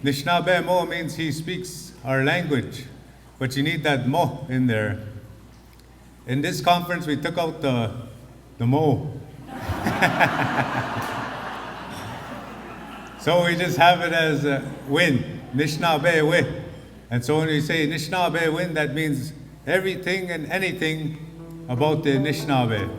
Nishnaabe mo means he speaks our language, but you need that mo in there. In this conference, we took out the mo. So we just have it as win, Anishinaabewin. And so when we say Anishinaabewin, that means everything and anything about the Anishinaabe.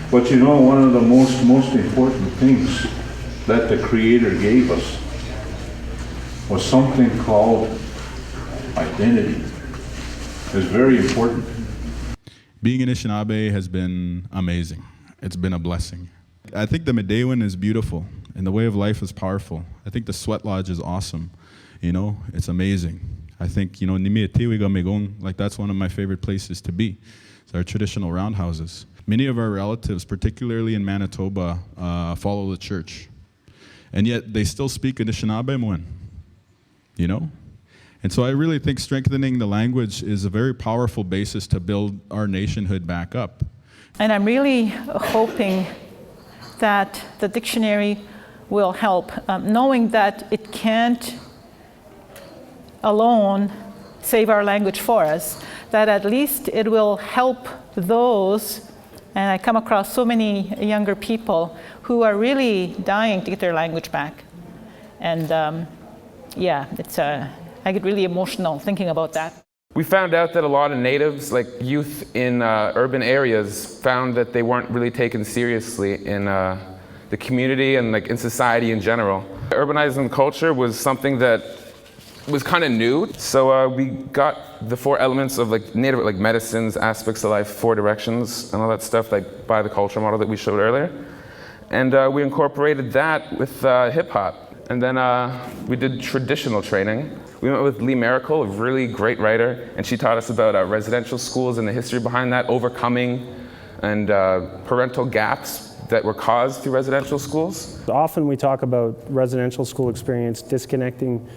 But you know, one of the most important things that the Creator gave us was something called identity. It's very important. Being in Anishinaabe has been amazing. It's been a blessing. I think the Niiwin is beautiful, and the way of life is powerful. I think the sweat lodge is awesome. You know, it's amazing. I think, you know, like that's one of my favorite places to be. It's our traditional roundhouses. Many of our relatives, particularly in Manitoba, follow the church. And yet they still speak Anishinaabewin, you know? And so I really think strengthening the language is a very powerful basis to build our nationhood back up. And I'm really hoping that the dictionary will help, knowing that it can't alone save our language for us, that at least it will help those, and I come across so many younger people who are really dying to get their language back. And yeah, I get really emotional thinking about that. We found out that a lot of natives, like youth in urban areas, found that they weren't really taken seriously in the community and like in society in general. Urbanizing culture was something that was kind of new, so we got the 4 elements of like native, like medicines, aspects of life, 4 directions, and all that stuff, like by the culture model that we showed earlier. And we incorporated that with hip hop. And then we did traditional training. We went with Lee Miracle, a really great writer, and she taught us about residential schools and the history behind that, overcoming and parental gaps that were caused through residential schools. Often we talk about residential school experience disconnecting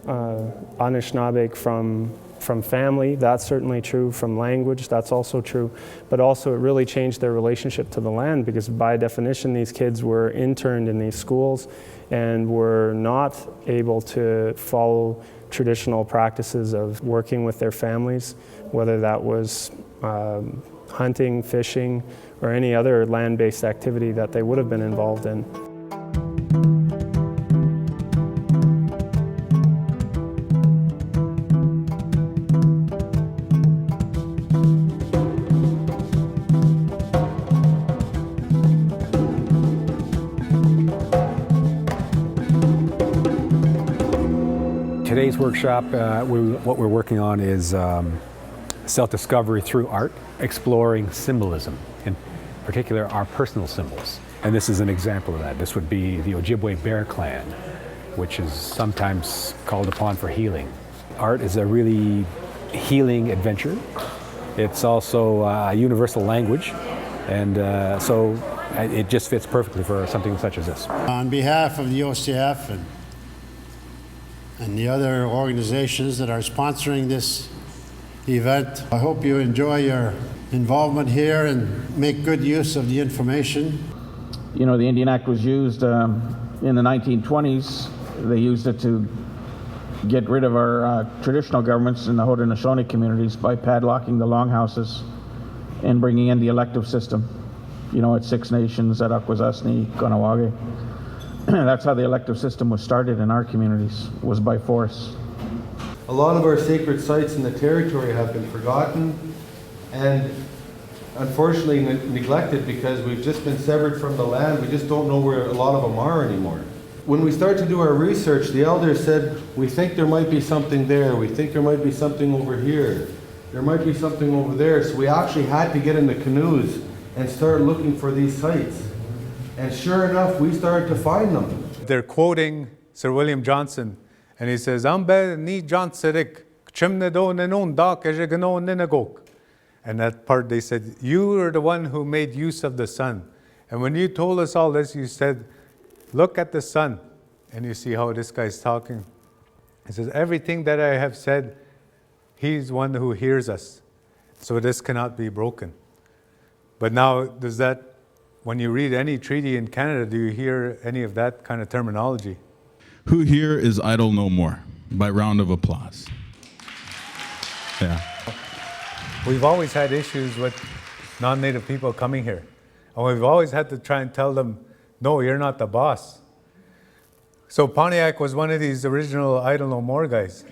Anishinaabe from family. That's certainly true. From language, that's also true. But also it really changed their relationship to the land, because by definition these kids were interned in these schools and were not able to follow traditional practices of working with their families, whether that was hunting, fishing, or any other land-based activity that they would have been involved in. Today's workshop, what we're working on is self-discovery through art, exploring symbolism, in particular our personal symbols. And this is an example of that. This would be the Ojibwe Bear Clan, which is sometimes called upon for healing. Art is a really healing adventure. It's also a universal language, and so it just fits perfectly for something such as this. On behalf of the OCF and the other organizations that are sponsoring this event, I hope you enjoy your involvement here and make good use of the information. You know, the Indian Act was used in the 1920s. They used it to get rid of our traditional governments in the Haudenosaunee communities by padlocking the longhouses and bringing in the elective system. You know, at 6 Nations, at Akwesasne, Kahnawake. That's how the elective system was started in our communities, was by force. A lot of our sacred sites in the territory have been forgotten and unfortunately neglected because we've just been severed from the land. We just don't know where a lot of them are anymore. When we started to do our research, the elders said, we think there might be something there, we think there might be something over here, there might be something over there. So we actually had to get in the canoes and start looking for these sites. And sure enough, we started to find them. They're quoting Sir William Johnson, and he says, "Ambe ni Johnsirik, chimnedo nenon dak ejegano ninagok." And that part they said, you are the one who made use of the sun. And when you told us all this, you said, look at the sun. And you see how this guy's talking. He says, everything that I have said, He's one who hears us. So this cannot be broken. But now, does that, when you read any treaty in Canada, do you hear any of that kind of terminology? Who here is idle no more? By round of applause. Yeah. We've always had issues with non-native people coming here. And we've always had to try and tell them, no, you're not the boss. So Pontiac was one of these original idle no more guys.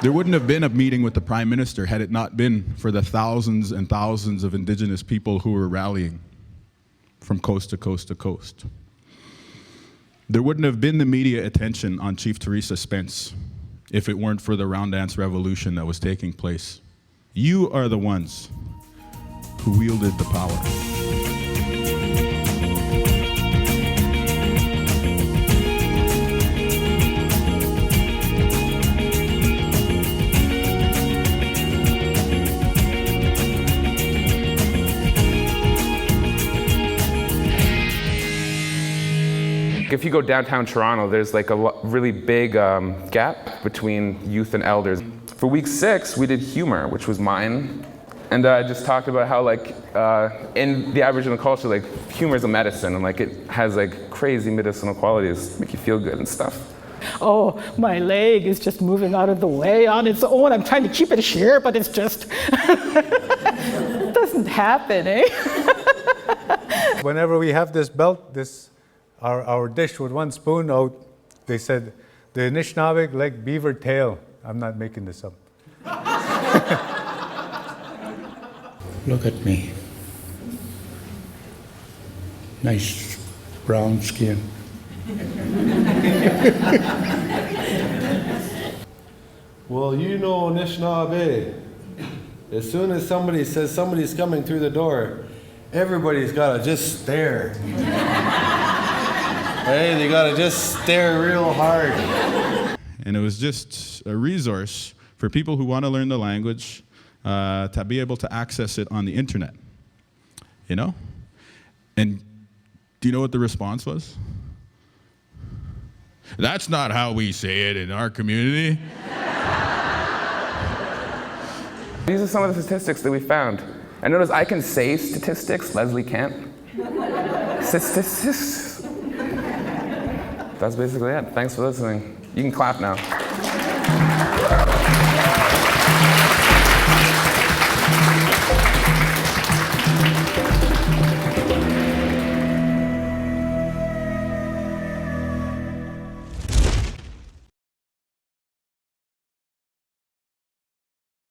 There wouldn't have been a meeting with the Prime Minister had it not been for the thousands and thousands of Indigenous people who were rallying from coast to coast to coast. There wouldn't have been the media attention on Chief Teresa Spence if it weren't for the round dance revolution that was taking place. You are the ones who wielded the power. If you go downtown Toronto, there's like a really big gap between youth and elders. For week 6, we did humor, which was mine. And I just talked about how like in the Aboriginal culture, like humor is a medicine and like it has like crazy medicinal qualities, make you feel good and stuff. Oh, my leg is just moving out of the way on its own. I'm trying to keep it here, but it's just, it doesn't happen, eh? Whenever we have this belt, our dish with one spoon out, they said, the Anishinaabe like beaver tail. I'm not making this up. Look at me. Nice brown skin. Well, you know Anishinaabe. As soon as somebody says somebody's coming through the door, everybody's got to just stare. Hey, they got to just stare real hard. And it was just a resource for people who want to learn the language to be able to access it on the internet, you know? And do you know what the response was? That's not how we say it in our community. These are some of the statistics that we found. And notice I can say statistics, Leslie can't. Statistics. That's basically it. Thanks for listening. You can clap now.